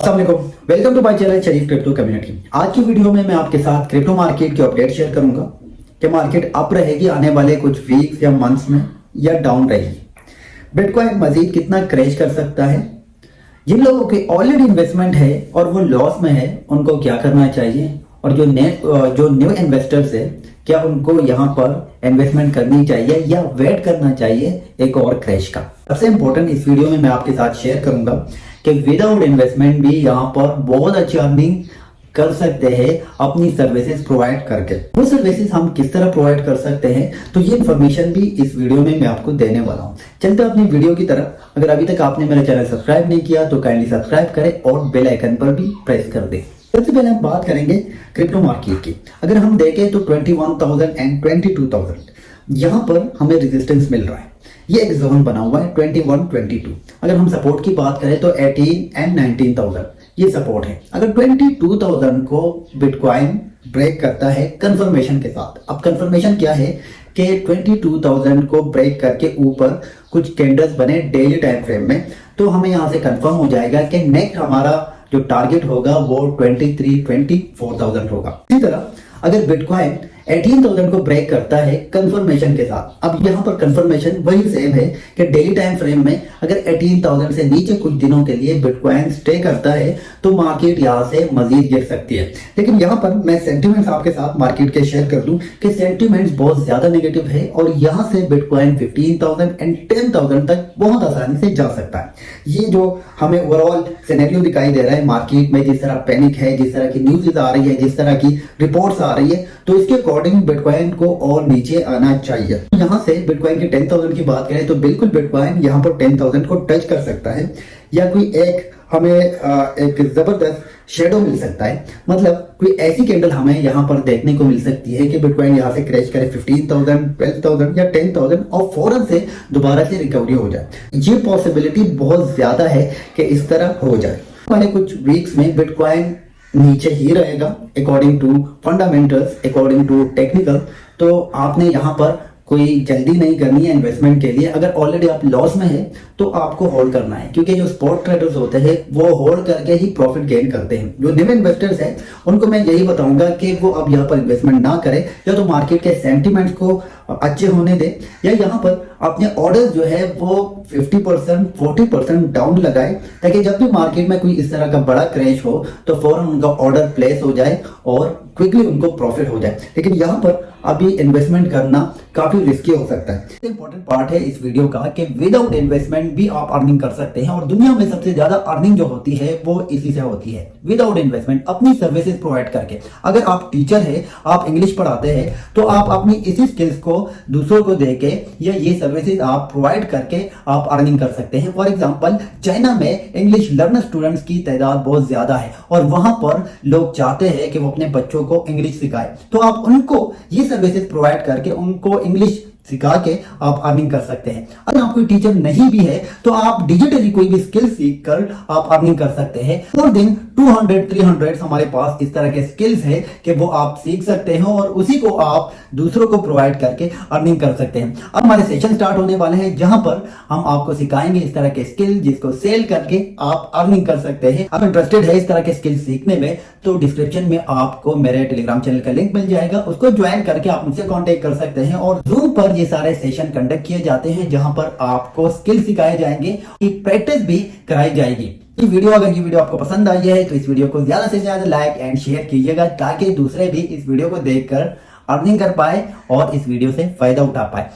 अस्सलामुअलैकुम, welcome to my channel Sharif crypto community. आज की वीडियो में मैं आपके साथ क्रिप्टो मार्केट के अपडेट शेयर करूंगा कि मार्केट अप रहेगी आने वाले कुछ वीक्स या मंथ्स में या डाउन रहेगी। बिटकॉइन मजीद कितना क्रैश कर सकता है, जिन लोगों की ऑलरेडी इन्वेस्टमेंट है और वो लॉस में है उनको क्या करना चाहिए, और जो न्यू इन्वेस्टर्स है क्या उनको यहाँ पर इन्वेस्टमेंट करनी चाहिए या वेट करना चाहिए एक और क्रैश का। सबसे इंपॉर्टेंट इस वीडियो में मैं आपके साथ शेयर करूंगा कि विदाउट इन्वेस्टमेंट भी यहाँ पर बहुत अच्छी अर्निंग कर सकते हैं अपनी सर्विसेज प्रोवाइड करके। वो सर्विसेज हम किस तरह प्रोवाइड कर सकते हैं, तो ये इन्फॉर्मेशन भी इस वीडियो में मैं आपको देने वाला हूँ। चलते अपनी वीडियो की तरफ। अगर अभी तक आपने मेरा चैनल सब्सक्राइब नहीं किया तो काइंडली सब्सक्राइब करें और बेल आइकन पर भी प्रेस कर दें। सबसे पहले हम बात करेंगे क्रिप्टो मार्केट की। अगर हम देखें तो 21,000 एंड 22,000 यहाँ पर हमें रेजिस्टेंस मिल रहा है। ये एक जोन बना हुआ है 21, 22। अगर हम सपोर्ट की बात करें तो 18 एंड 19,000 ये सपोर्ट है। अगर 22,000 को बिटकॉइन ब्रेक करता है कंफर्मेशन के साथ, अब कंफर्मेशन क्या है कि 22,000 को ब्रेक करके ऊपर कुछ कैंडल्स बने डेली टाइम फ्रेम में, तो हमें यहाँ से कंफर्म हो जाएगा कि नेक्स्ट हमारा जो टारगेट होगा वो 24,000 होगा। इसी तरह अगर बिटकॉइन 18,000 को ब्रेक करता है कंफर्मेशन के साथ, अब यहाँ पर कंफर्मेशन वही सेम है कि डेली टाइम फ्रेम में अगर 18,000 से नीचे कुछ दिनों के लिए बिटकॉइन स्टे करता है तो मार्केट यहाँ से मजीद गिर सकती है। लेकिन यहाँ पर मैं सेंटिमेंट्स आपके साथ मार्केट के शेयर कर दूं कि सेंटिमेंट्स बहुत ज्यादा नेगेटिव है और यहाँ से बिटकॉइन 15,000 एंड 10,000 तक बहुत आसानी से जा सकता है। ये जो हमें ओवरऑल सिनेरियो दिखाई दे रहा है मार्केट में, जिस तरह पैनिक है, जिस तरह की न्यूज़ आ रही है, जिस तरह की रिपोर्ट्स आ रही है, तो इसके अकॉर्डिंग बिटकॉइन को और नीचे आना चाहिए। यहाँ से बिटकॉइन की 10,000 की बात करें तो बिल्कुल बिटकॉइन यहाँ पर 10,000 को टच कर सकता है, या कोई एक हमें एक जबरदस्त शेडो मिल सकता है। मतलब कोई ऐसी कैंडल हमें यहाँ पर देखने को मिल सकती है कि बिटकॉइन यहाँ से क्रैश करे 15,000, 12,000 या 10,000 और फौरन से दोबारा से रिकवरी हो जाए। ये पॉसिबिलिटी बहुत ज्यादा है कि इस तरह हो जाए। वाले कुछ वीक्स में बिटकॉइन नीचे ही रहेगा according to fundamentals, according to technical. तो आपने यहाँ पर कोई जल्दी नहीं करनी है इन्वेस्टमेंट के लिए। अगर ऑलरेडी आप लॉस में है तो आपको होल्ड करना है, क्योंकि जो स्पॉट ट्रेडर्स होते हैं वो होल्ड करके ही प्रॉफिट गेन करते हैं। जो न्यू इन्वेस्टर्स हैं उनको मैं यही बताऊंगा कि वो अब यहाँ पर इन्वेस्टमेंट ना करें, या तो मार्केट के सेंटिमेंट्स को अच्छे होने दें, या यहाँ पर अपने ऑर्डर्स जो है वो 50%, 40% डाउन लगाए, ताकि जब भी मार्केट में कोई इस तरह का बड़ा क्रैश हो तो फौरन उनका ऑर्डर प्लेस हो जाए और क्विकली उनको प्रॉफिट हो जाए। लेकिन यहाँ पर अभी इन्वेस्टमेंट करना काफी रिस्की हो सकता है। इंपॉर्टेंट पार्ट है इस वीडियो का कि विदाउट इन्वेस्टमेंट भी आप अर्निंग कर सकते हैं, और दुनिया में सबसे ज्यादा अर्निंग जो होती है वो इसी से होती है, विदाउट इन्वेस्टमेंट, अपनी सर्विसेज प्रोवाइड करके। अगर आप टीचर है, आप इंग्लिश पढ़ाते हैं, तो आप अपनी इसी स्किल्स को दूसरों को देके या ये सर्विसेज आप प्रोवाइड करके आप अर्निंग कर सकते हैं। फॉर एग्जांपल चाइना में इंग्लिश लर्नर स्टूडेंट्स की तादाद बहुत ज्यादा है और वहां पर लोग चाहते हैं कि वो अपने बच्चों को इंग्लिश सिखाए, तो आप उनको ये सर्विसेज प्रोवाइड करके उनको इंग्लिश सिखा के आप अर्निंग कर सकते हैं। अगर आप कोई टीचर नहीं भी है तो आप डिजिटली कोई भी स्किल सीख कर आप अर्निंग कर सकते हैं। फॉर दिन 200, 300 हमारे पास इस तरह के स्किल्स है कि वो आप सीख सकते हैं और उसी को आप दूसरों को प्रोवाइड करके अर्निंग कर सकते हैं। अब हमारे सेशन स्टार्ट होने वाले हैं जहां पर हम आपको सिखाएंगे इस तरह के स्किल जिसको सेल करके आप अर्निंग कर सकते हैं। आप इंटरेस्टेड है इस तरह के स्किल सीखने में तो डिस्क्रिप्शन में आपको मेरे टेलीग्राम चैनल का लिंक मिल जाएगा, उसको ज्वाइन करके आप मुझसे कॉन्टेक्ट कर सकते हैं। और जूम पर ये सारे सेशन कंडक्ट किए जाते हैं जहां पर आपको स्किल सिखाए जाएंगे, प्रैक्टिस भी कराई जाएगी। ये वीडियो आपको पसंद आई है तो इस वीडियो को ज्यादा से ज्यादा लाइक एंड शेयर कीजिएगा, ताकि दूसरे भी इस वीडियो को देखकर अर्निंग कर पाए और इस वीडियो से फायदा उठा पाए।